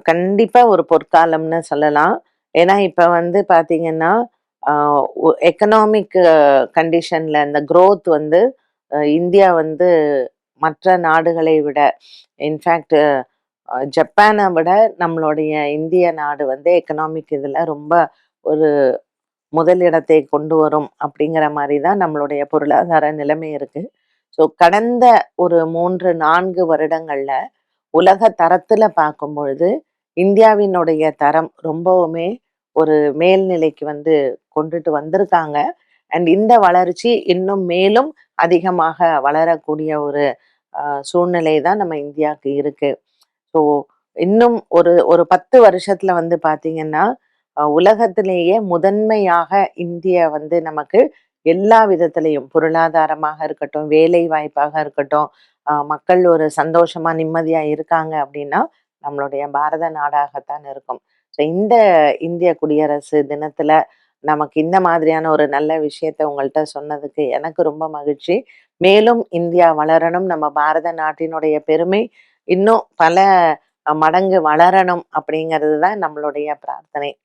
கண்டிப்பா ஒரு பொற்காலம்னு சொல்லலாம். ஏன்னா, இப்ப வந்து பார்த்தீங்கன்னா, அ எக்கனாமிக் கண்டிஷன்ல இந்த குரோத் வந்து இந்தியா வந்து மற்ற நாடுகளை விட இன்ஃபாக்ட் ஜப்பான விட நம்மளுடைய இந்திய நாடு வந்து எக்கனாமிக் இதுல ரொம்ப ஒரு முதலிடத்தை கொண்டு வரும் அப்படிங்கிற மாரி தான் நம்மளுடைய பொருளாதார நிலைமை இருக்கு. ஸோ கடந்த ஒரு 3, 4 வருடங்கள்ல உலக தரத்துல பார்க்கும்பொழுது, இந்தியாவினுடைய தரம் ரொம்பவுமே ஒரு மேல்நிலைக்கு வந்து கொண்டுட்டு வந்திருக்காங்க. இந்த வளர்ச்சி இன்னும் மேலும் அதிகமாக வளரக்கூடிய ஒரு சூழ்நிலை தான் நம்ம இந்தியாவுக்கு இருக்கு. ஸோ இன்னும் ஒரு ஒரு 10 வருஷத்துல வந்து பார்த்தீங்கன்னா, உலகத்திலேயே முதன்மையாக இந்தியா வந்து நமக்கு எல்லா விதத்திலயும் பொருளாதாரமாக இருக்கட்டும், வேலை வாய்ப்பாக இருக்கட்டும், மக்கள் ஒரு சந்தோஷமா, நிம்மதியா இருக்காங்க அப்படின்னா, நம்மளுடைய பாரத நாடாகத்தான் இருக்கும். ஸோ இந்த இந்திய குடியரசு தினத்துல நமக்கு இந்த மாதிரியான ஒரு நல்ல விஷயத்த உங்கள்ட்ட சொன்னதுக்கு எனக்கு ரொம்ப மகிழ்ச்சி. மேலும் இந்தியா வளரணும். நம்ம பாரத நாட்டினுடைய பெருமை இன்னும் பல மடங்கு வளரணும் அப்படிங்கிறது தான் நம்மளுடைய பிரார்த்தனை.